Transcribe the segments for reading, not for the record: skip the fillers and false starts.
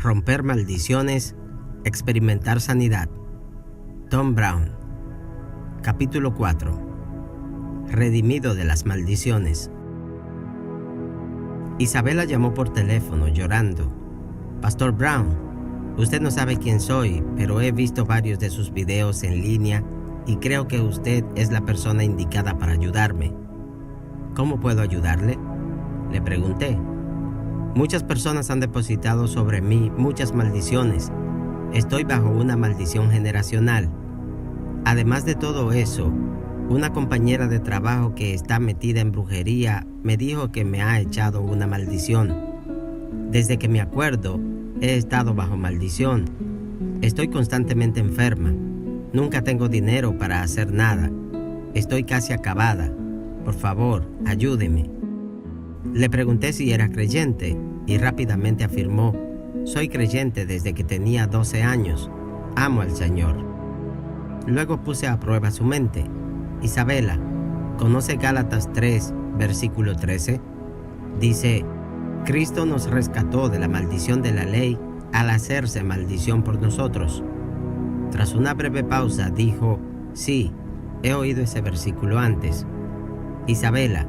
Romper maldiciones, experimentar sanidad. Tom Brown. Capítulo 4. Redimido de las maldiciones. Isabela llamó por teléfono llorando. Pastor Brown, usted no sabe quién soy, pero he visto varios de sus videos en línea y creo que usted es la persona indicada para ayudarme. ¿Cómo puedo ayudarle?, le pregunté. Muchas personas han depositado sobre mí muchas maldiciones. Estoy bajo una maldición generacional. Además de todo eso, una compañera de trabajo que está metida en brujería me dijo que me ha echado una maldición. Desde que me acuerdo, he estado bajo maldición. Estoy constantemente enferma. Nunca tengo dinero para hacer nada. Estoy casi acabada. Por favor, ayúdeme. Le pregunté si era creyente y rápidamente afirmó: soy creyente desde que tenía 12 años. Amo al Señor. Luego puse a prueba su mente. Isabela, ¿conoce Gálatas 3, versículo 13? Dice: Cristo nos rescató de la maldición de la ley al hacerse maldición por nosotros. Tras una breve pausa dijo: sí, he oído ese versículo antes. Isabela,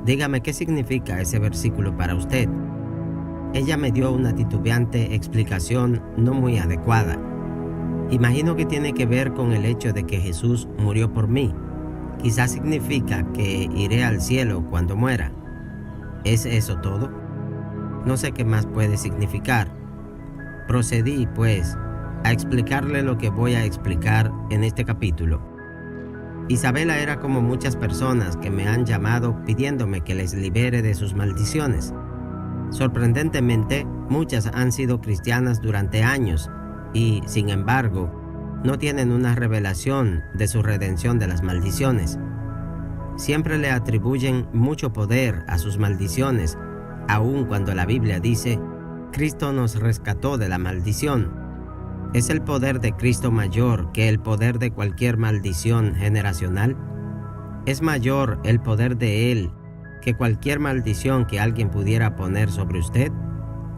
dígame qué significa ese versículo para usted. Ella me dio una titubeante explicación no muy adecuada. Imagino que tiene que ver con el hecho de que Jesús murió por mí. Quizás significa que iré al cielo cuando muera. ¿Es eso todo? No sé qué más puede significar. Procedí, pues, a explicarle lo que voy a explicar en este capítulo. Isabela era como muchas personas que me han llamado pidiéndome que les libere de sus maldiciones. Sorprendentemente, muchas han sido cristianas durante años y, sin embargo, no tienen una revelación de su redención de las maldiciones. Siempre le atribuyen mucho poder a sus maldiciones, aun cuando la Biblia dice: Cristo nos rescató de la maldición. ¿Es el poder de Cristo mayor que el poder de cualquier maldición generacional? ¿Es mayor el poder de Él que cualquier maldición que alguien pudiera poner sobre usted?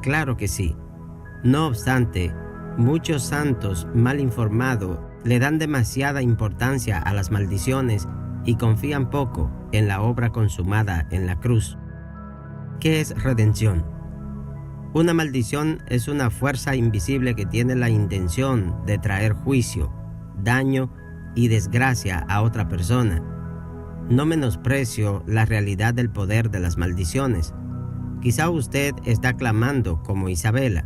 Claro que sí. No obstante, muchos santos mal informados le dan demasiada importancia a las maldiciones y confían poco en la obra consumada en la cruz. ¿Qué es redención? Una maldición es una fuerza invisible que tiene la intención de traer juicio, daño y desgracia a otra persona. No menosprecio la realidad del poder de las maldiciones. Quizá usted está clamando como Isabela: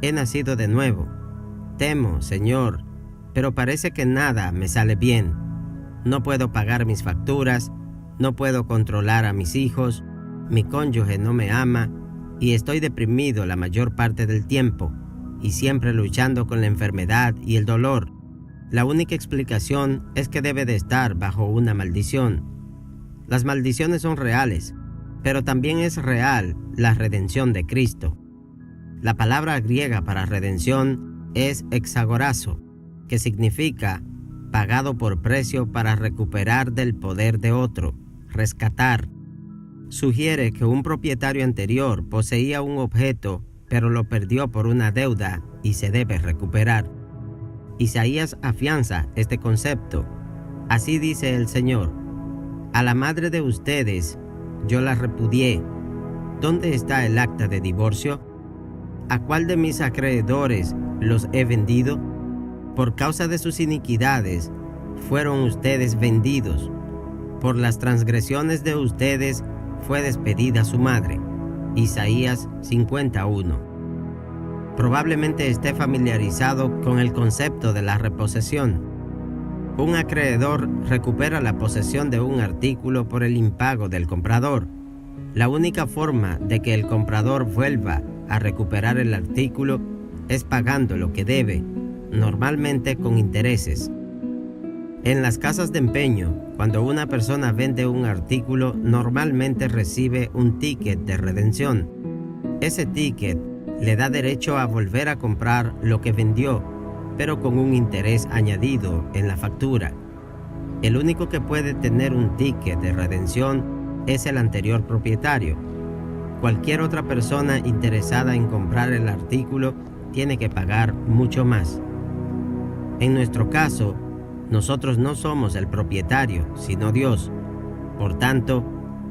he nacido de nuevo. Temo, Señor, pero parece que nada me sale bien. No puedo pagar mis facturas, no puedo controlar a mis hijos, mi cónyuge no me ama, y estoy deprimido la mayor parte del tiempo, y siempre luchando con la enfermedad y el dolor. La única explicación es que debe de estar bajo una maldición. Las maldiciones son reales, pero también es real la redención de Cristo. La palabra griega para redención es exagorazo, que significa pagado por precio para recuperar del poder de otro, rescatar. Sugiere que un propietario anterior poseía un objeto, pero lo perdió por una deuda y se debe recuperar. Isaías afianza este concepto. Así dice el Señor: a la madre de ustedes yo la repudié. ¿Dónde está el acta de divorcio? ¿A cuál de mis acreedores los he vendido? Por causa de sus iniquidades fueron ustedes vendidos. Por las transgresiones de ustedes fue despedida su madre. Isaías 51. Probablemente esté familiarizado con el concepto de la reposesión. Un acreedor recupera la posesión de un artículo por el impago del comprador. La única forma de que el comprador vuelva a recuperar el artículo es pagando lo que debe, normalmente con intereses. En las casas de empeño, cuando una persona vende un artículo, normalmente recibe un ticket de redención. Ese ticket le da derecho a volver a comprar lo que vendió, pero con un interés añadido en la factura. El único que puede tener un ticket de redención es el anterior propietario. cualquier otra persona interesada en comprar el artículo tiene que pagar mucho más. En nuestro caso, nosotros no somos el propietario, sino Dios. Por tanto,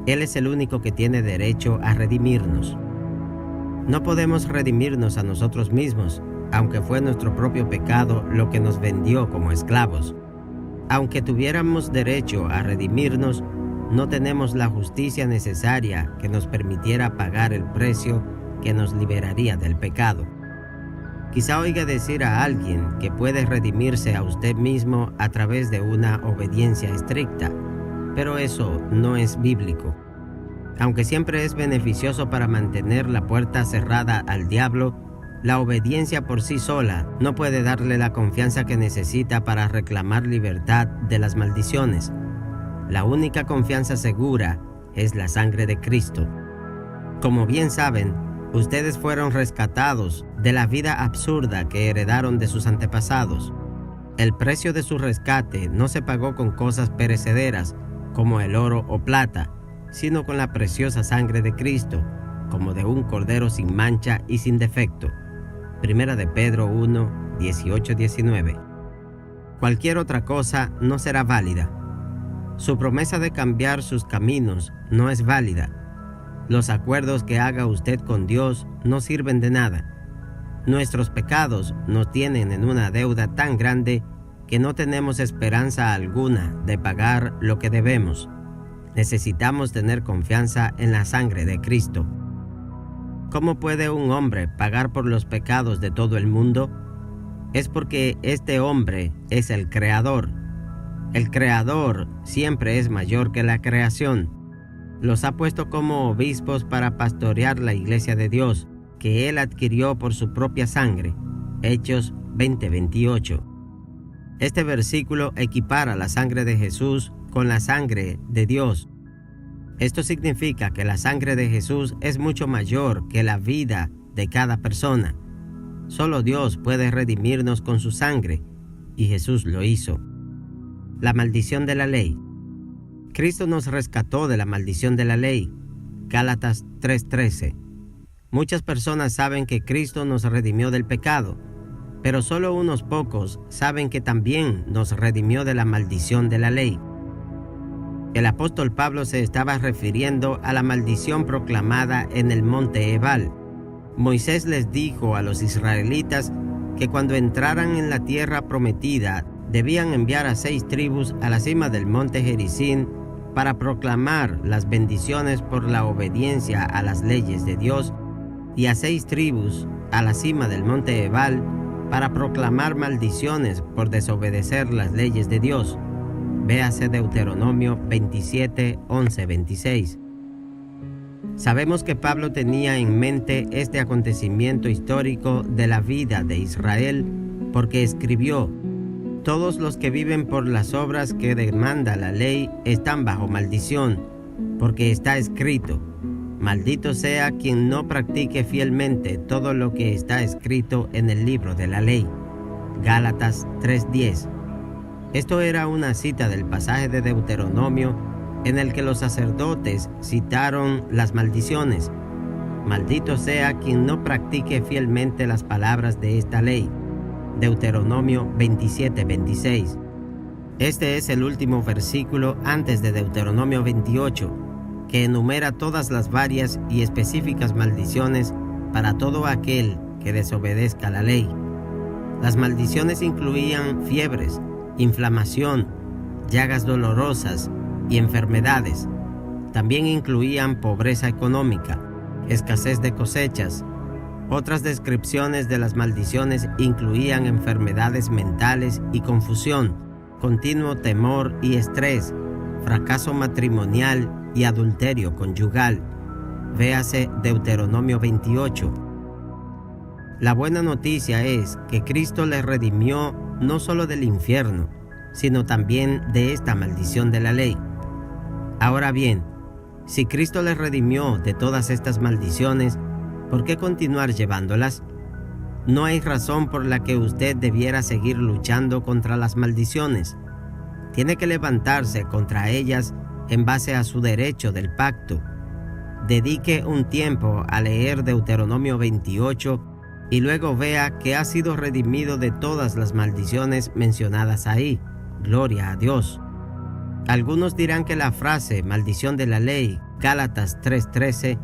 Él es el único que tiene derecho a redimirnos. No podemos redimirnos a nosotros mismos, aunque fue nuestro propio pecado lo que nos vendió como esclavos. Aunque tuviéramos derecho a redimirnos, no tenemos la justicia necesaria que nos permitiera pagar el precio que nos liberaría del pecado. Quizá oiga decir a alguien que puede redimirse a usted mismo a través de una obediencia estricta, pero eso no es bíblico. Aunque siempre es beneficioso para mantener la puerta cerrada al diablo, la obediencia por sí sola no puede darle la confianza que necesita para reclamar libertad de las maldiciones. La única confianza segura es la sangre de Cristo. Como bien saben, ustedes fueron rescatados de la vida absurda que heredaron de sus antepasados. El precio de su rescate no se pagó con cosas perecederas como el oro o plata, sino con la preciosa sangre de Cristo, como de un cordero sin mancha y sin defecto. Primera de Pedro 1, 18-19. Cualquier otra cosa no será válida. Su promesa de cambiar sus caminos no es válida. Los acuerdos que haga usted con Dios no sirven de nada. Nuestros pecados nos tienen en una deuda tan grande que no tenemos esperanza alguna de pagar lo que debemos. Necesitamos tener confianza en la sangre de Cristo. ¿Cómo puede un hombre pagar por los pecados de todo el mundo? Es porque este hombre es el Creador. El Creador siempre es mayor que la creación. Los ha puesto como obispos para pastorear la iglesia de Dios, que Él adquirió por su propia sangre. Hechos 20:28. Este versículo equipara la sangre de Jesús con la sangre de Dios. Esto significa que la sangre de Jesús es mucho mayor que la vida de cada persona. Solo Dios puede redimirnos con su sangre, y Jesús lo hizo. La maldición de la ley. Cristo nos rescató de la maldición de la ley. Gálatas 3:13. Muchas personas saben que Cristo nos redimió del pecado, pero solo unos pocos saben que también nos redimió de la maldición de la ley. El apóstol Pablo se estaba refiriendo a la maldición proclamada en el monte Ebal. Moisés les dijo a los israelitas que cuando entraran en la tierra prometida debían enviar a 6 tribus a la cima del monte Gerizim para proclamar las bendiciones por la obediencia a las leyes de Dios, y a 6 tribus a la cima del monte Ebal para proclamar maldiciones por desobedecer las leyes de Dios. Véase Deuteronomio 27, 11, 26. Sabemos que Pablo tenía en mente este acontecimiento histórico de la vida de Israel porque escribió: todos los que viven por las obras que demanda la ley están bajo maldición, porque está escrito: maldito sea quien no practique fielmente todo lo que está escrito en el libro de la ley. Gálatas 3:10. Esto era una cita del pasaje de Deuteronomio en el que los sacerdotes citaron las maldiciones. Maldito sea quien no practique fielmente las palabras de esta ley. Deuteronomio 27:26. Este es el último versículo antes de Deuteronomio 28, que enumera todas las varias y específicas maldiciones para todo aquel que desobedezca la ley. Las maldiciones incluían fiebres, inflamación, llagas dolorosas y enfermedades. También incluían pobreza económica, escasez de cosechas. Otras descripciones de las maldiciones incluían enfermedades mentales y confusión, continuo temor y estrés, fracaso matrimonial y adulterio conyugal. Véase Deuteronomio 28. La buena noticia es que Cristo les redimió no solo del infierno, sino también de esta maldición de la ley. Ahora bien, si Cristo les redimió de todas estas maldiciones, ¿por qué continuar llevándolas? No hay razón por la que usted debiera seguir luchando contra las maldiciones. Tiene que levantarse contra ellas en base a su derecho del pacto. dedique un tiempo a leer Deuteronomio 28 y luego vea que ha sido redimido de todas las maldiciones mencionadas ahí. Gloria a Dios. Algunos dirán que la frase maldición de la ley, Gálatas 3:13,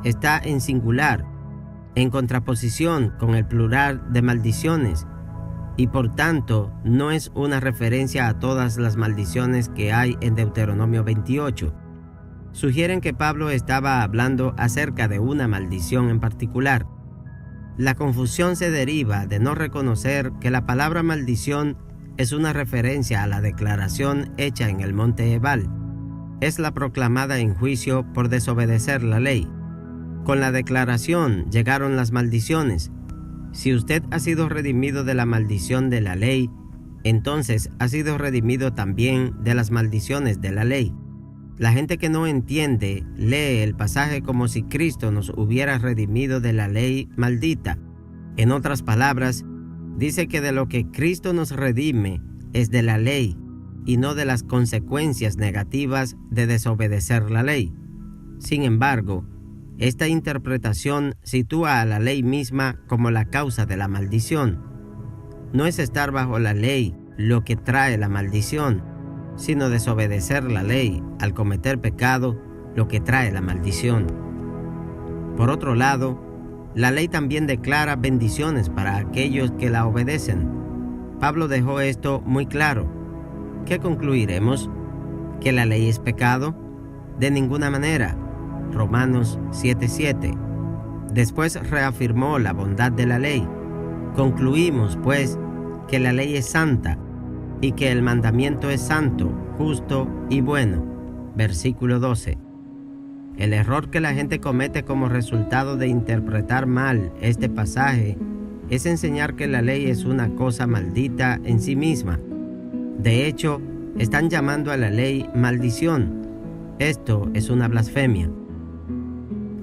está en singular, en contraposición con el plural de maldiciones, y por tanto no es una referencia a todas las maldiciones que hay en Deuteronomio 28. Sugieren que Pablo estaba hablando acerca de una maldición en particular. La confusión se deriva de no reconocer que la palabra maldición es una referencia a la declaración hecha en el monte Ebal. Es la proclamada en juicio por desobedecer la ley. Con la declaración llegaron las maldiciones. Si usted ha sido redimido de la maldición de la ley, entonces ha sido redimido también de las maldiciones de la ley. La gente que no entiende lee el pasaje como si Cristo nos hubiera redimido de la ley maldita. En otras palabras, dice que de lo que Cristo nos redime es de la ley y no de las consecuencias negativas de desobedecer la ley. Sin embargo, esta interpretación sitúa a la ley misma como la causa de la maldición. No es estar bajo la ley lo que trae la maldición, sino desobedecer la ley al cometer pecado lo que trae la maldición. Por otro lado, la ley también declara bendiciones para aquellos que la obedecen. Pablo dejó esto muy claro. ¿Qué concluiremos? ¿Que la ley es pecado? De ninguna manera. Romanos 7:7. Después reafirmó la bondad de la ley. Concluimos, pues, que la ley es santa y que el mandamiento es santo, justo y bueno. Versículo 12. El error que la gente comete como resultado de interpretar mal este pasaje es enseñar que la ley es una cosa maldita en sí misma. De hecho, están llamando a la ley maldición. Esto es una blasfemia.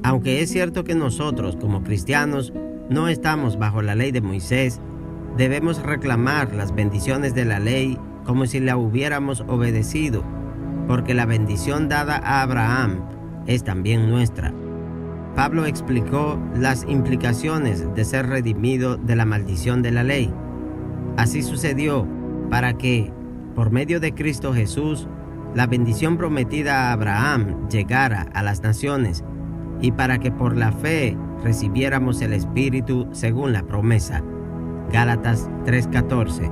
Aunque es cierto que nosotros, como cristianos, no estamos bajo la ley de Moisés, debemos reclamar las bendiciones de la ley como si la hubiéramos obedecido, porque la bendición dada a Abraham es también nuestra. Pablo explicó las implicaciones de ser redimido de la maldición de la ley. Así sucedió para que, por medio de Cristo Jesús, la bendición prometida a Abraham llegara a las naciones, y para que por la fe recibiéramos el Espíritu según la promesa. Gálatas 3:14.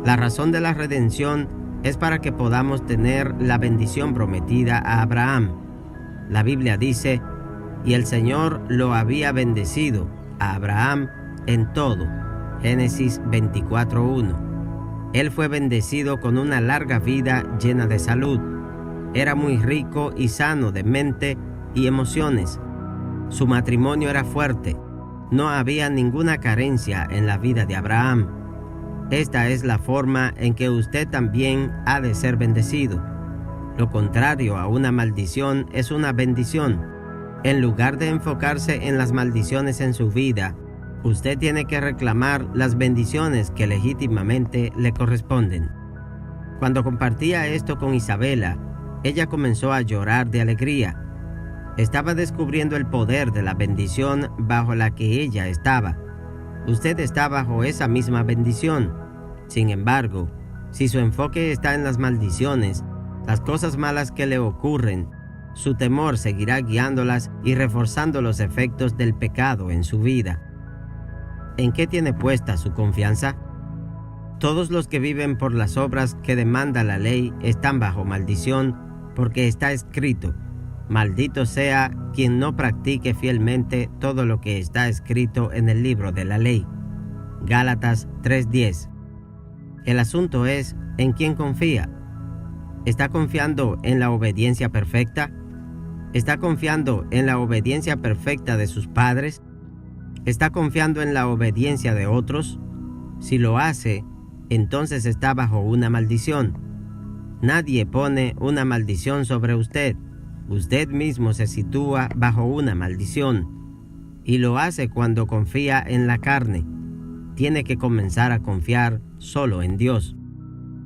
La razón de la redención es para que podamos tener la bendición prometida a Abraham. La Biblia dice, y el Señor lo había bendecido a Abraham en todo. Génesis 24:1. Él fue bendecido con una larga vida llena de salud. Era muy rico y sano de mente y emociones. Su matrimonio era fuerte. No había ninguna carencia en la vida de Abraham. Esta es la forma en que usted también ha de ser bendecido. Lo contrario a una maldición es una bendición. En lugar de enfocarse en las maldiciones en su vida, usted tiene que reclamar las bendiciones que legítimamente le corresponden. Cuando compartía esto con Isabela, ella comenzó a llorar de alegría. Estaba descubriendo el poder de la bendición bajo la que ella estaba. Usted está bajo esa misma bendición. Sin embargo, si su enfoque está en las maldiciones, las cosas malas que le ocurren, su temor seguirá guiándolas y reforzando los efectos del pecado en su vida. ¿En qué tiene puesta su confianza? Todos los que viven por las obras que demanda la ley están bajo maldición, porque está escrito: maldito sea quien no practique fielmente todo lo que está escrito en el libro de la ley. Gálatas 3:10. El asunto es en quién confía. ¿Está confiando en la obediencia perfecta? ¿Está confiando en la obediencia perfecta de sus padres? ¿Está confiando en la obediencia de otros? Si lo hace, entonces está bajo una maldición. Nadie pone una maldición sobre usted. Usted mismo se sitúa bajo una maldición. Y lo hace cuando confía en la carne. Tiene que comenzar a confiar solo en Dios.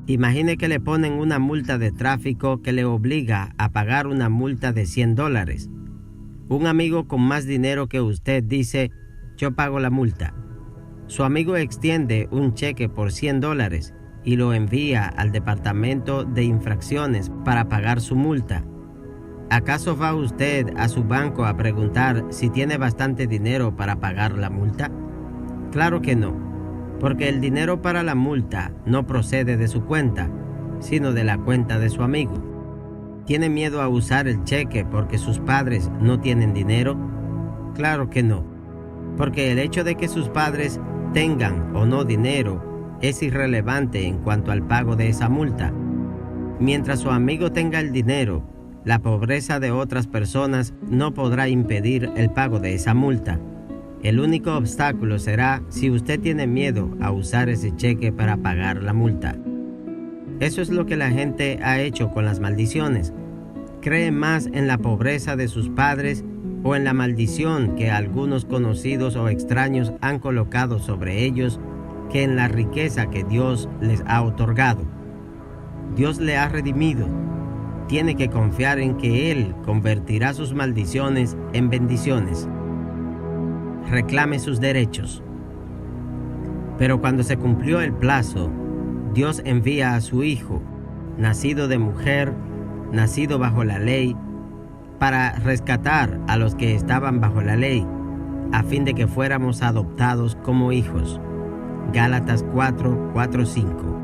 Imagine que le ponen una multa de tráfico que le obliga a pagar una multa de $100. Un amigo con más dinero que usted dice, yo pago la multa. Su amigo extiende un cheque por $100 y lo envía al departamento de infracciones para pagar su multa. ¿Acaso va usted a su banco a preguntar si tiene bastante dinero para pagar la multa? Claro que no, porque el dinero para la multa no procede de su cuenta, sino de la cuenta de su amigo. ¿Tiene miedo a usar el cheque porque sus padres no tienen dinero? Claro que no, porque el hecho de que sus padres tengan o no dinero es irrelevante en cuanto al pago de esa multa. Mientras su amigo tenga el dinero, la pobreza de otras personas no podrá impedir el pago de esa multa. El único obstáculo será si usted tiene miedo a usar ese cheque para pagar la multa. Eso es lo que la gente ha hecho con las maldiciones. Cree más en la pobreza de sus padres o en la maldición que algunos conocidos o extraños han colocado sobre ellos que en la riqueza que Dios les ha otorgado. Dios le ha redimido. Tiene que confiar en que Él convertirá sus maldiciones en bendiciones. Reclame sus derechos. Pero cuando se cumplió el plazo, Dios envía a su Hijo, nacido de mujer, nacido bajo la ley, para rescatar a los que estaban bajo la ley, a fin de que fuéramos adoptados como hijos. Gálatas 4:5.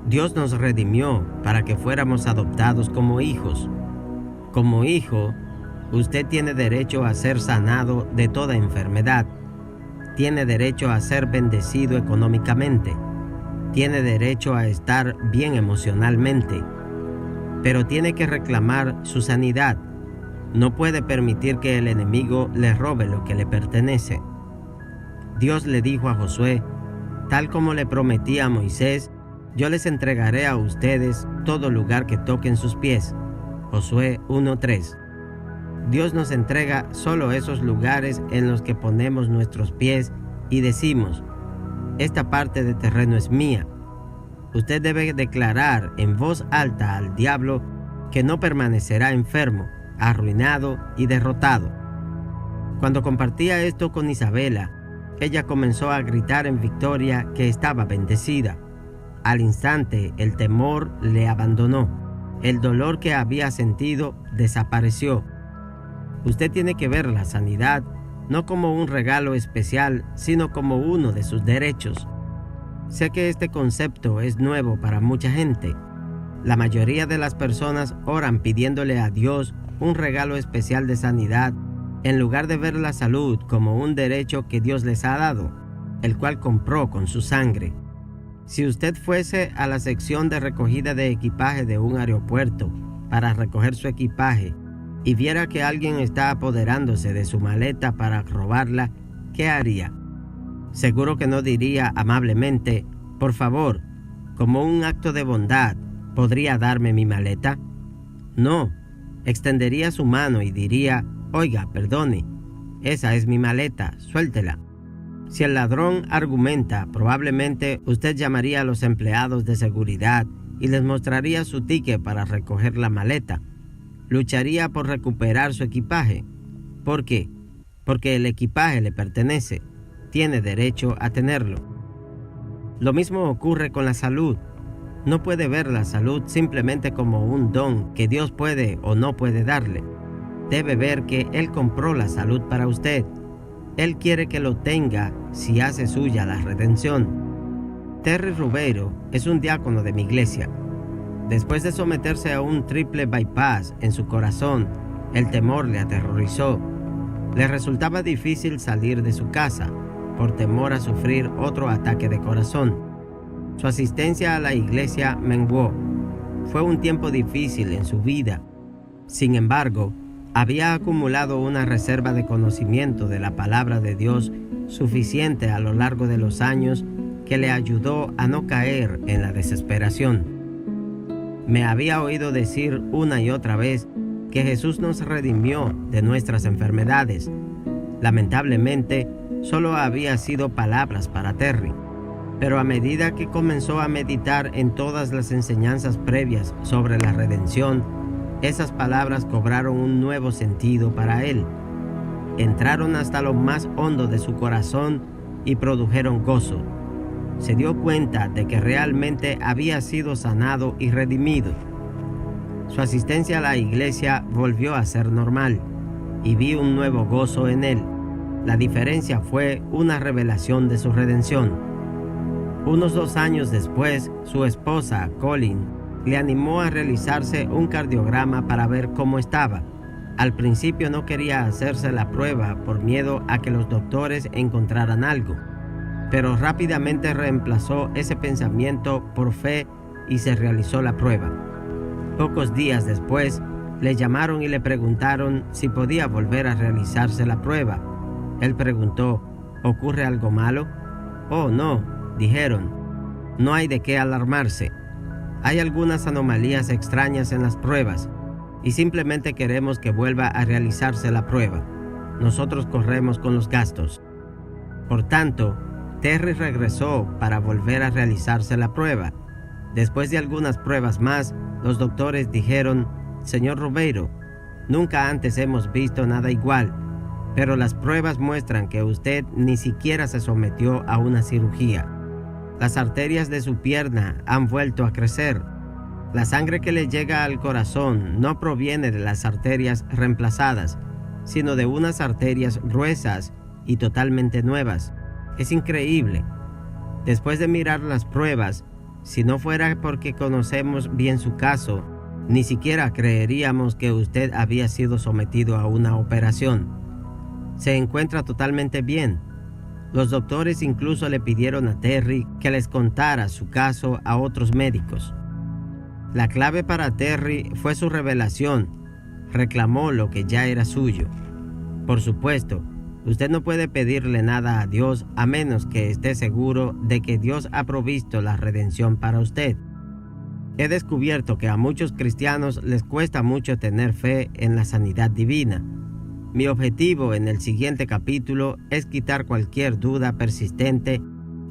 Dios nos redimió para que fuéramos adoptados como hijos. Como hijo, usted tiene derecho a ser sanado de toda enfermedad. Tiene derecho a ser bendecido económicamente. Tiene derecho a estar bien emocionalmente. Pero tiene que reclamar su sanidad. No puede permitir que el enemigo le robe lo que le pertenece. Dios le dijo a Josué, tal como le prometí a Moisés, yo les entregaré a ustedes todo lugar que toquen sus pies. Josué 1:3. Dios nos entrega solo esos lugares en los que ponemos nuestros pies y decimos, esta parte de terreno es mía. Usted debe declarar en voz alta al diablo que no permanecerá enfermo, arruinado y derrotado. Cuando compartía esto con Isabela, ella comenzó a gritar en victoria que estaba bendecida. Al instante, el temor le abandonó. El dolor que había sentido desapareció. Usted tiene que ver la sanidad no como un regalo especial, sino como uno de sus derechos. Sé que este concepto es nuevo para mucha gente. La mayoría de las personas oran pidiéndole a Dios un regalo especial de sanidad, en lugar de ver la salud como un derecho que Dios les ha dado, el cual compró con su sangre. Si usted fuese a la sección de recogida de equipaje de un aeropuerto para recoger su equipaje y viera que alguien está apoderándose de su maleta para robarla, ¿qué haría? Seguro que no diría amablemente, por favor, como un acto de bondad, ¿podría darme mi maleta? No, extendería su mano y diría, oiga, perdone, esa es mi maleta, suéltela. Si el ladrón argumenta, probablemente usted llamaría a los empleados de seguridad y les mostraría su ticket para recoger la maleta. Lucharía por recuperar su equipaje. ¿Por qué? Porque el equipaje le pertenece. Tiene derecho a tenerlo. Lo mismo ocurre con la salud. No puede ver la salud simplemente como un don que Dios puede o no puede darle. Debe ver que Él compró la salud para usted. Él quiere que lo tenga si hace suya la redención. Terry Rubeiro es un diácono de mi iglesia. Después de someterse a un triple bypass en su corazón, el temor le aterrorizó. Le resultaba difícil salir de su casa por temor a sufrir otro ataque de corazón. Su asistencia a la iglesia menguó. Fue un tiempo difícil en su vida. Sin embargo, había acumulado una reserva de conocimiento de la palabra de Dios suficiente a lo largo de los años que le ayudó a no caer en la desesperación. Me había oído decir una y otra vez que Jesús nos redimió de nuestras enfermedades. Lamentablemente, solo había sido palabras para Terry. Pero a medida que comenzó a meditar en todas las enseñanzas previas sobre la redención, esas palabras cobraron un nuevo sentido para él. entraron hasta lo más hondo de su corazón y produjeron gozo. Se dio cuenta de que realmente había sido sanado y redimido. Su asistencia a la iglesia volvió a ser normal y vi un nuevo gozo en él. La diferencia fue una revelación de su redención. Unos 2 años después, su esposa, Colin, le animó a realizarse un cardiograma para ver cómo estaba. Al principio no quería hacerse la prueba por miedo a que los doctores encontraran algo, pero rápidamente reemplazó ese pensamiento por fe y se realizó la prueba. Pocos días después, le llamaron y le preguntaron si podía volver a realizarse la prueba. Él preguntó, ¿ocurre algo malo? Oh, no, dijeron, no hay de qué alarmarse. Hay algunas anomalías extrañas en las pruebas y simplemente queremos que vuelva a realizarse la prueba. Nosotros corremos con los gastos. Por tanto, Terry regresó para volver a realizarse la prueba. Después de algunas pruebas más, los doctores dijeron, Señor Robeiro, nunca antes hemos visto nada igual, pero las pruebas muestran que usted ni siquiera se sometió a una cirugía. Las arterias de su pierna han vuelto a crecer. La sangre que le llega al corazón no proviene de las arterias reemplazadas, sino de unas arterias gruesas y totalmente nuevas. Es increíble. Después de mirar las pruebas, si no fuera porque conocemos bien su caso, ni siquiera creeríamos que usted había sido sometido a una operación. Se encuentra totalmente bien. Los doctores incluso le pidieron a Terry que les contara su caso a otros médicos. La clave para Terry fue su revelación. Reclamó lo que ya era suyo. Por supuesto, usted no puede pedirle nada a Dios a menos que esté seguro de que Dios ha provisto la redención para usted. He descubierto que a muchos cristianos les cuesta mucho tener fe en la sanidad divina. Mi objetivo en el siguiente capítulo es quitar cualquier duda persistente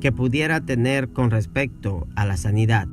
que pudiera tener con respecto a la sanidad.